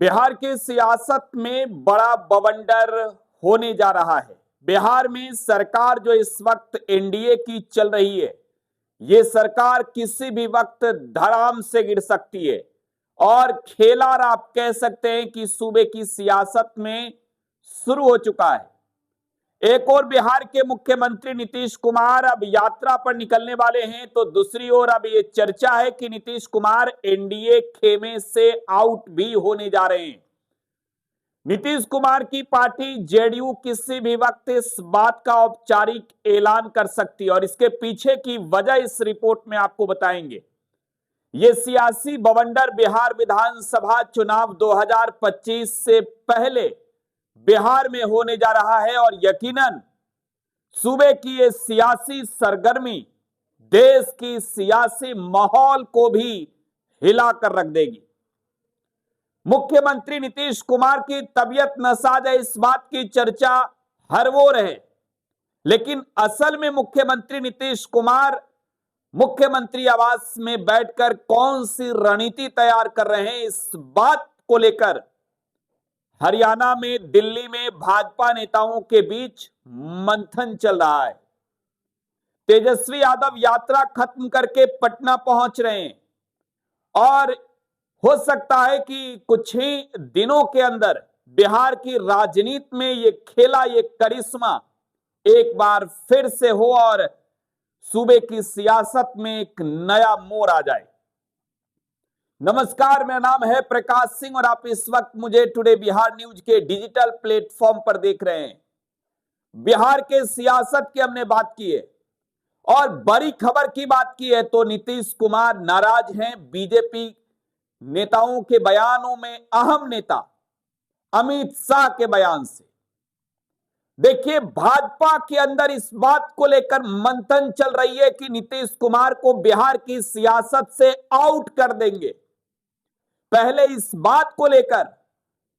बिहार की सियासत में बड़ा बवंडर होने जा रहा है। बिहार में सरकार जो इस वक्त एनडीए की चल रही है, ये सरकार किसी भी वक्त धड़ाम से गिर सकती है और खेलार आप कह सकते हैं कि सूबे की सियासत में शुरू हो चुका है। एक और बिहार के मुख्यमंत्री नीतीश कुमार अब यात्रा पर निकलने वाले हैं, तो दूसरी ओर अब ये चर्चा है कि नीतीश कुमार एनडीए खेमे से आउट भी होने जा रहे हैं। नीतीश कुमार की पार्टी जेडीयू किसी भी वक्त इस बात का औपचारिक ऐलान कर सकती है और इसके पीछे की वजह इस रिपोर्ट में आपको बताएंगे। ये सियासी बवंडर बिहार विधानसभा चुनाव 2025 से पहले बिहार में होने जा रहा है और यकीनन सूबे की ये सियासी सरगर्मी देश की सियासी माहौल को भी हिलाकर रख देगी। मुख्यमंत्री नीतीश कुमार की तबीयत नासाज है, इस बात की चर्चा हर ओर है, लेकिन असल में मुख्यमंत्री नीतीश कुमार मुख्यमंत्री आवास में बैठकर कौन सी रणनीति तैयार कर रहे हैं, इस बात को लेकर हरियाणा में, दिल्ली में भाजपा नेताओं के बीच मंथन चल रहा है। तेजस्वी यादव यात्रा खत्म करके पटना पहुंच रहे हैं और हो सकता है कि कुछ ही दिनों के अंदर बिहार की राजनीति में ये खेला, ये करिश्मा एक बार फिर से हो और सूबे की सियासत में एक नया मोड़ आ जाए। नमस्कार, मेरा नाम है प्रकाश सिंह और आप इस वक्त मुझे टुडे बिहार न्यूज के डिजिटल प्लेटफॉर्म पर देख रहे हैं। बिहार के सियासत की हमने बात की है और बड़ी खबर की बात की है तो नीतीश कुमार नाराज हैं बीजेपी नेताओं के बयानों में, अहम नेता अमित शाह के बयान से। देखिए, भाजपा के अंदर इस बात को लेकर मंथन चल रही है कि नीतीश कुमार को बिहार की सियासत से आउट कर देंगे। पहले इस बात को लेकर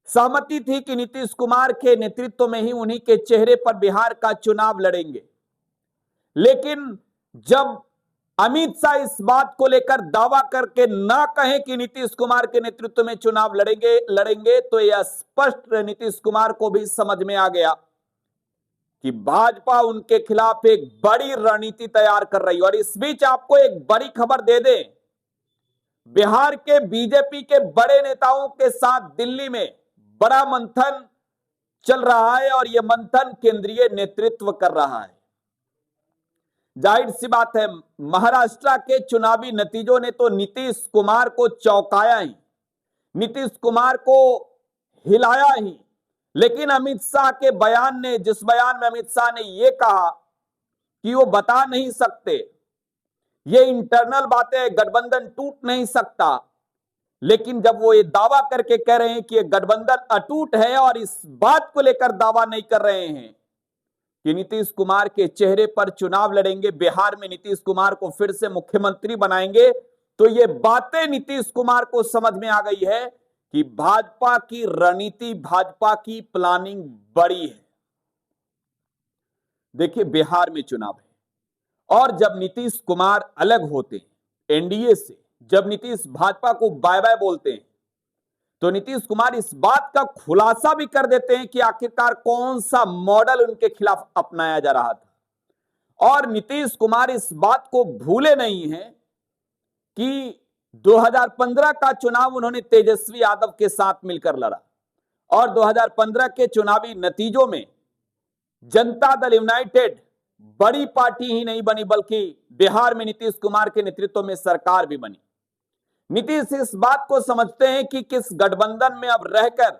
सहमति थी कि नीतीश कुमार के नेतृत्व में ही उन्हीं के चेहरे पर बिहार का चुनाव लड़ेंगे, लेकिन जब अमित शाह इस बात को लेकर दावा करके ना कहें कि नीतीश कुमार के नेतृत्व में चुनाव लड़ेंगे तो यह स्पष्ट नीतीश कुमार को भी समझ में आ गया कि भाजपा उनके खिलाफ एक बड़ी रणनीति तैयार कर रही है। और इस बीच आपको एक बड़ी खबर दे दें, बिहार के बीजेपी के बड़े नेताओं के साथ दिल्ली में बड़ा मंथन चल रहा है और यह मंथन केंद्रीय नेतृत्व कर रहा है। जाहिर सी बात है, महाराष्ट्र के चुनावी नतीजों ने तो नीतीश कुमार को चौंकाया ही, नीतीश कुमार को हिलाया ही, लेकिन अमित शाह के बयान ने, जिस बयान में अमित शाह ने यह कहा कि वो बता नहीं सकते, ये इंटरनल बातें, गठबंधन टूट नहीं सकता, लेकिन जब वो ये दावा करके कह रहे हैं कि ये गठबंधन अटूट है और इस बात को लेकर दावा नहीं कर रहे हैं कि नीतीश कुमार के चेहरे पर चुनाव लड़ेंगे, बिहार में नीतीश कुमार को फिर से मुख्यमंत्री बनाएंगे, तो ये बातें नीतीश कुमार को समझ में आ गई है कि भाजपा की रणनीति, भाजपा की प्लानिंग बड़ी है। देखिए, बिहार में चुनाव है और जब नीतीश कुमार अलग होते हैं एनडीए से, जब नीतीश भाजपा को बाय बाय बोलते हैं, तो नीतीश कुमार इस बात का खुलासा भी कर देते हैं कि आखिरकार कौन सा मॉडल उनके खिलाफ अपनाया जा रहा था। और नीतीश कुमार इस बात को भूले नहीं हैं कि 2015 का चुनाव उन्होंने तेजस्वी यादव के साथ मिलकर लड़ा और 2015 के चुनावी नतीजों में जनता दल यूनाइटेड बड़ी पार्टी ही नहीं बनी, बल्कि बिहार में नीतीश कुमार के नेतृत्व में सरकार भी बनी। नीतीश इस बात को समझते हैं कि किस गठबंधन में अब रहकर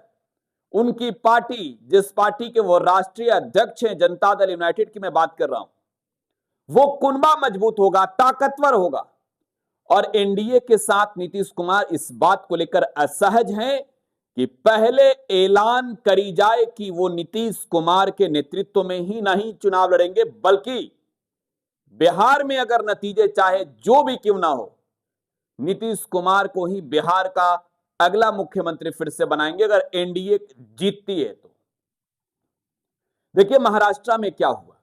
उनकी पार्टी, जिस पार्टी के वो राष्ट्रीय अध्यक्ष हैं, जनता दल यूनाइटेड की मैं बात कर रहा हूं, वो कुनबा मजबूत होगा, ताकतवर होगा। और एनडीए के साथ नीतीश कुमार इस बात को लेकर असहज हैं कि पहले ऐलान करी जाए कि वो नीतीश कुमार के नेतृत्व में ही नहीं चुनाव लड़ेंगे, बल्कि बिहार में अगर नतीजे चाहे जो भी क्यों ना हो, नीतीश कुमार को ही बिहार का अगला मुख्यमंत्री फिर से बनाएंगे अगर एनडीए जीतती है तो। देखिए, महाराष्ट्र में क्या हुआ।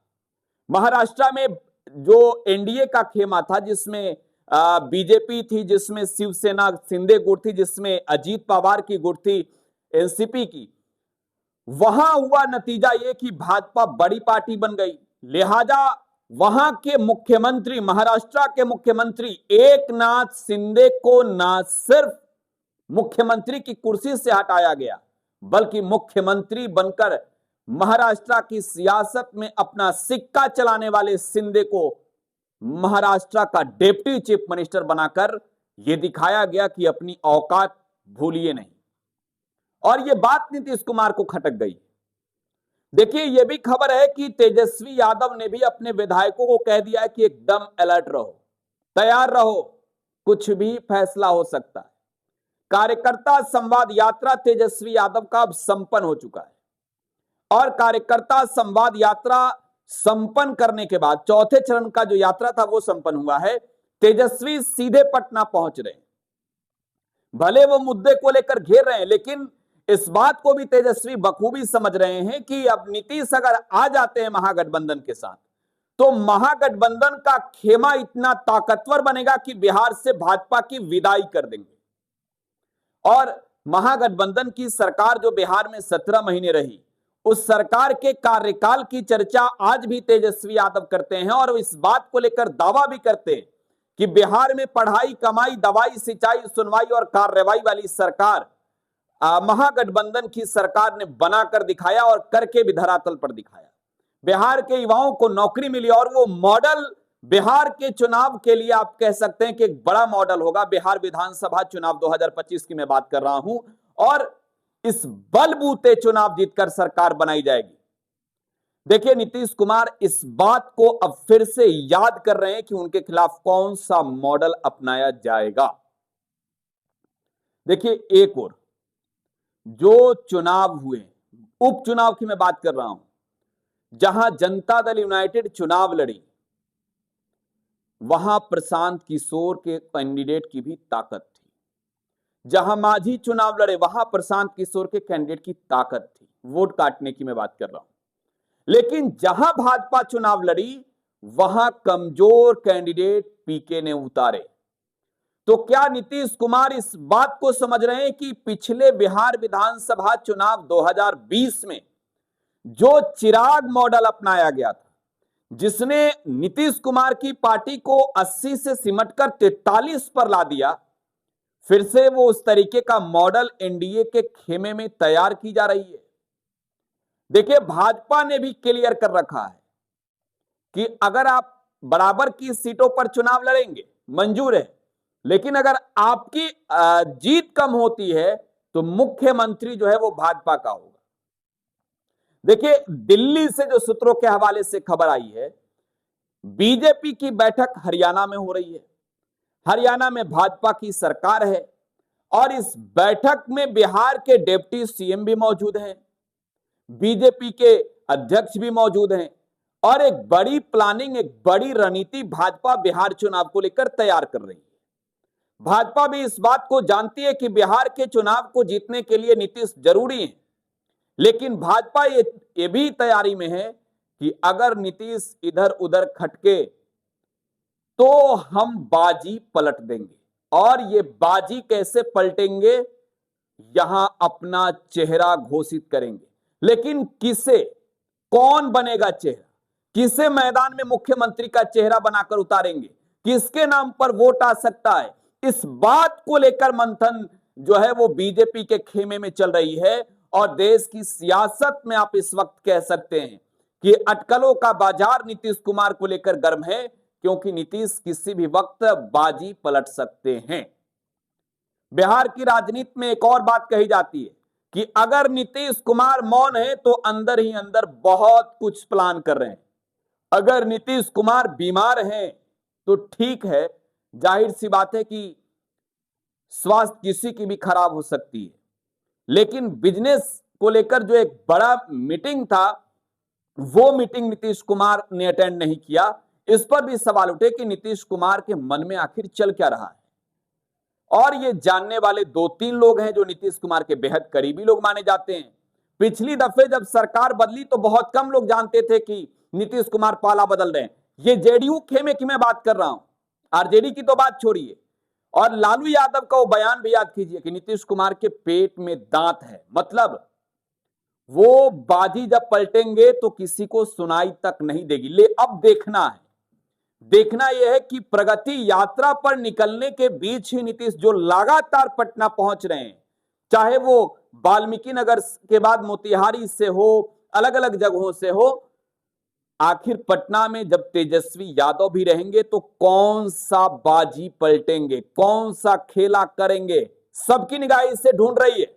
महाराष्ट्र में जो एनडीए का खेमा था, जिसमें बीजेपी थी, जिसमें शिवसेना शिंदे गुट थी, जिसमें अजीत पवार की गुट थी, एनसीपी की, वहां हुआ नतीजा यह कि भाजपा बड़ी पार्टी बन गई। लिहाजा वहां के मुख्यमंत्री, महाराष्ट्र के मुख्यमंत्री एकनाथ शिंदे को ना सिर्फ मुख्यमंत्री की कुर्सी से हटाया गया, बल्कि मुख्यमंत्री बनकर महाराष्ट्र की सियासत में अपना सिक्का चलाने वाले शिंदे को महाराष्ट्र का डिप्टी चीफ मिनिस्टर बनाकर यह दिखाया गया कि अपनी औकात भूलिए नहीं। और यह बात नीतीश कुमार को खटक गई। देखिए, यह भी खबर है कि तेजस्वी यादव ने भी अपने विधायकों को कह दिया है कि एकदम अलर्ट रहो, तैयार रहो, कुछ भी फैसला हो सकता है। कार्यकर्ता संवाद यात्रा तेजस्वी यादव का अब संपन्न हो चुका है और कार्यकर्ता संवाद यात्रा संपन्न करने के बाद चौथे चरण का जो यात्रा था वो संपन्न हुआ है। तेजस्वी सीधे पटना पहुंच रहे हैं। भले वो मुद्दे को लेकर घेर रहे हैं, लेकिन इस बात को भी तेजस्वी बखूबी समझ रहे हैं कि अब नीतीश अगर आ जाते हैं महागठबंधन के साथ, तो महागठबंधन का खेमा इतना ताकतवर बनेगा कि बिहार से भाजपा की विदाई कर देंगे। और महागठबंधन की सरकार जो बिहार में 17 महीने रही, उस सरकार के कार्यकाल की चर्चा आज भी तेजस्वी यादव करते हैं और इस बात को लेकर दावा भी करते हैं कि बिहार में पढ़ाई, कमाई, दवाई, सिंचाई, सुनवाई और कार्रवाई वाली सरकार महागठबंधन की सरकार ने बनाकर दिखाया और करके भी धरातल पर दिखाया। बिहार के युवाओं को नौकरी मिली और वो मॉडल बिहार के चुनाव के लिए आप कह सकते हैं कि एक बड़ा मॉडल होगा। बिहार विधानसभा चुनाव 2025 की मैं बात कर रहा हूं और इस बलबूते चुनाव जीतकर सरकार बनाई जाएगी। देखिए, नीतीश कुमार इस बात को अब फिर से याद कर रहे हैं कि उनके खिलाफ कौन सा मॉडल अपनाया जाएगा। देखिए, एक और जो चुनाव हुए, उपचुनाव की मैं बात कर रहा हूं, जहां जनता दल यूनाइटेड चुनाव लड़ी, वहां प्रशांत किशोर के कैंडिडेट की भी ताकत थी। जहां मांझी चुनाव लड़े, वहां प्रशांत किशोर के कैंडिडेट की ताकत थी। वोट काटने की मैं बात कर रहा हूं। लेकिन जहां भाजपा चुनाव लड़ी, वहां कमजोर कैंडिडेट पीके ने उतारे। तो क्या नीतीश कुमार इस बात को समझ रहे हैं कि पिछले बिहार विधानसभा चुनाव 2020 में जो चिराग मॉडल अपनाया गया था, जिसने नीतीश कुमार की पार्टी को 80 से सिमटकर 43 पर ला दिया, फिर से वो उस तरीके का मॉडल एनडीए के खेमे में तैयार की जा रही है। देखिए, भाजपा ने भी क्लियर कर रखा है कि अगर आप बराबर की सीटों पर चुनाव लड़ेंगे मंजूर है, लेकिन अगर आपकी जीत कम होती है तो मुख्यमंत्री जो है वो भाजपा का होगा। देखिए, दिल्ली से जो सूत्रों के हवाले से खबर आई है, बीजेपी की बैठक हरियाणा में हो रही है। हरियाणा में भाजपा की सरकार है और इस बैठक में बिहार के डिप्टी सीएम भी मौजूद हैं, बीजेपी के अध्यक्ष भी मौजूद हैं और एक बड़ी प्लानिंग, एक बड़ी रणनीति भाजपा बिहार चुनाव को लेकर तैयार कर रही है। भाजपा भी इस बात को जानती है कि बिहार के चुनाव को जीतने के लिए नीतीश जरूरी है, लेकिन भाजपा ये भी तैयारी में है कि अगर नीतीश इधर उधर खटके तो हम बाजी पलट देंगे। और ये बाजी कैसे पलटेंगे, यहां अपना चेहरा घोषित करेंगे। लेकिन किसे, कौन बनेगा चेहरा, किसे मैदान में मुख्यमंत्री का चेहरा बनाकर उतारेंगे, किसके नाम पर वोट आ सकता है, इस बात को लेकर मंथन जो है वो बीजेपी के खेमे में चल रही है। और देश की सियासत में आप इस वक्त कह सकते हैं कि अटकलों का बाजार नीतीश कुमार को लेकर गर्म है, क्योंकि नीतीश किसी भी वक्त बाजी पलट सकते हैं। बिहार की राजनीति में एक और बात कही जाती है कि अगर नीतीश कुमार मौन है तो अंदर ही अंदर बहुत कुछ प्लान कर रहे हैं। अगर नीतीश कुमार बीमार हैं तो ठीक है, जाहिर सी बात है कि स्वास्थ्य किसी की भी खराब हो सकती है, लेकिन बिजनेस को लेकर जो एक बड़ा मीटिंग था, वो मीटिंग नीतीश कुमार ने अटेंड नहीं किया। इस पर भी सवाल उठे कि नीतीश कुमार के मन में आखिर चल क्या रहा है। और ये जानने वाले 2-3 लोग हैं जो नीतीश कुमार के बेहद करीबी लोग माने जाते हैं। पिछली दफे जब सरकार बदली तो बहुत कम लोग जानते थे कि नीतीश कुमार पाला बदल रहे हैं। ये जेडीयू खेमे की मैं बात कर रहा हूं, आरजेडी की तो बात छोड़िए। और लालू यादव का वो बयान भी याद कीजिए कि नीतीश कुमार के पेट में दांत है, मतलब वो बाजी जब पलटेंगे तो किसी को सुनाई तक नहीं देगी। ले अब देखना है, देखना यह है कि प्रगति यात्रा पर निकलने के बीच ही नीतीश जो लगातार पटना पहुंच रहे हैं, चाहे वो वाल्मीकि नगर के बाद मोतिहारी से हो, अलग अलग जगहों से हो, आखिर पटना में जब तेजस्वी यादव भी रहेंगे तो कौन सा बाजी पलटेंगे, कौन सा खेला करेंगे, सबकी निगाह इससे ढूंढ रही है।